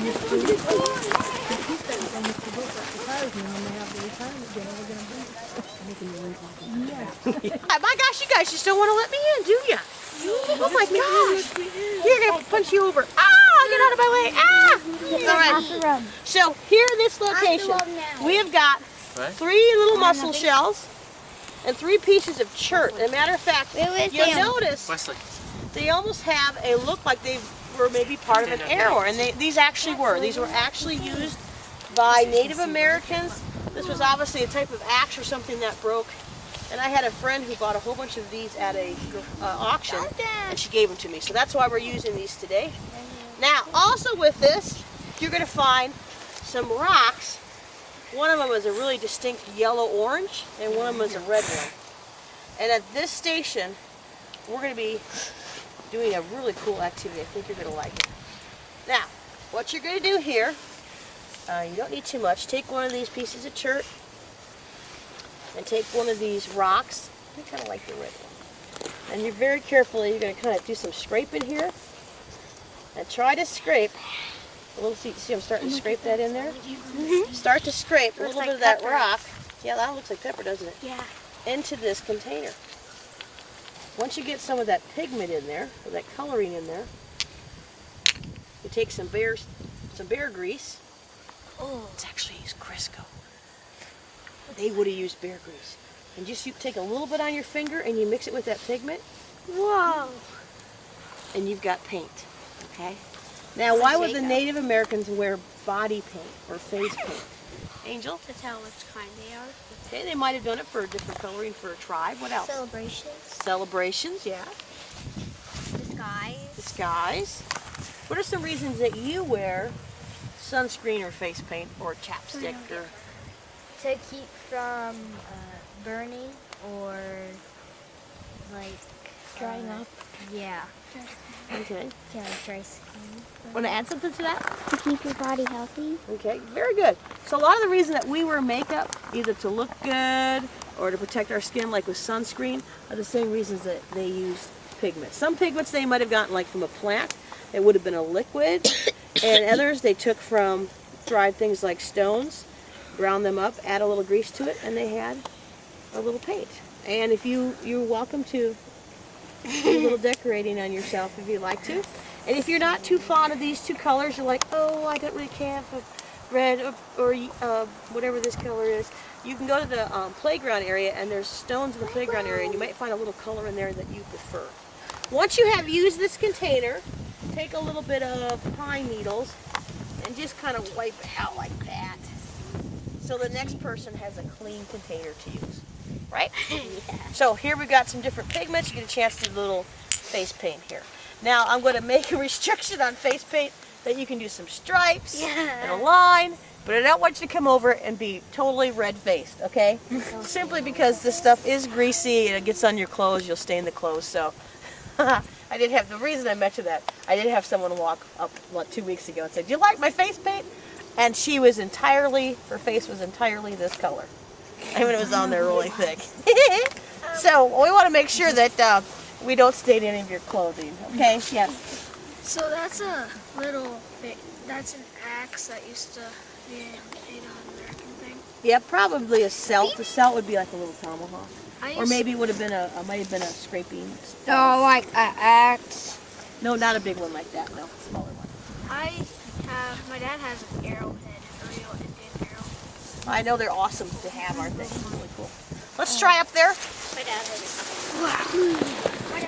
My gosh, you guys just don't want to let me in, do ya? Oh my gosh! You're gonna punch you over. Ah! Get out of my way! Ah! All right. So here in this location, we have got 3 little mussel shells and 3 pieces of chert. As a matter of fact, you'll notice they almost have a look like they were maybe part of an arrow, and these actually were. These were actually used by Native Americans. This was obviously a type of axe or something that broke. And I had a friend who bought a whole bunch of these at a auction, and she gave them to me. So that's why we're using these today. Now, also with this, you're going to find some rocks. One of them is a really distinct yellow-orange, and one of them is a red one. And at this station, we're going to be doing a really cool activity. I think you're going to like it. Now, what you're going to do here, you don't need too much. Take one of these pieces of chert, and take one of these rocks. I kind of like the red one. And you're very carefully, you're going to kind of do some scraping here. And try to scrape a little, see I'm starting to scrape that in there? Start to scrape a little bit of that rock. Yeah, that looks like pepper, doesn't it? Yeah. Into this container. Once you get some of that pigment in there, or that coloring in there, you take some bear grease. Oh, it's actually used Crisco. They would have used bear grease. And just you take a little bit on your finger and you mix it with that pigment. Whoa! And you've got paint. Okay? Now, why would the Native Americans wear body paint or face paint? Angel? To tell which kind they are. Okay, they might have done it for a different coloring for a tribe. What else? Celebrations. Celebrations, yeah. Disguise. Disguise. What are some reasons that you wear sunscreen or face paint or chapstick or... To keep from burning or like drying up. Yeah. Okay. Yeah, like dry skin. Want to add something to that? To keep your body healthy. Okay, very good. So a lot of the reason that we wear makeup, either to look good or to protect our skin, like with sunscreen, are the same reasons that they use pigments. Some pigments they might have gotten like from a plant. It would have been a liquid. And others they took from dried things like stones, ground them up, add a little grease to it, and they had a little paint. And if you're welcome to do a little decorating on yourself if you'd like to. And if you're not too fond of these 2 colors, you're like, oh, I don't really care for red or whatever this color is, you can go to the playground area, and there's stones in the playground area, and you might find a little color in there that you prefer. Once you have used this container, take a little bit of pine needles and just kind of wipe it out like that, so the next person has a clean container to use, right? Yeah. So here we've got some different pigments. You get a chance to do a little face paint here. Now I'm going to make a restriction on face paint that you can do some stripes and a line, but I don't want you to come over and be totally red-faced, okay? Simply because this stuff is greasy and it gets on your clothes, you'll stain the clothes. So I did have, the reason I mentioned that, I did have someone walk up 2 weeks ago and say, do you like my face paint? And she was entirely, her face was entirely this color. I mean, it was on there really thick. So we want to make sure that we don't stain any of your clothing, okay? Yes. So that's a little bit, that's an axe that used to be an Native American thing. Yeah, probably a celt. A celt would be like a little tomahawk. Or maybe it would have been might have been a scraping. Oh, like an axe. No, not a big one like that, no, smaller one. My dad has an arrowhead, a real Indian arrow. I know they're awesome to have, aren't they? Really cool. Let's try up there. My dad has it.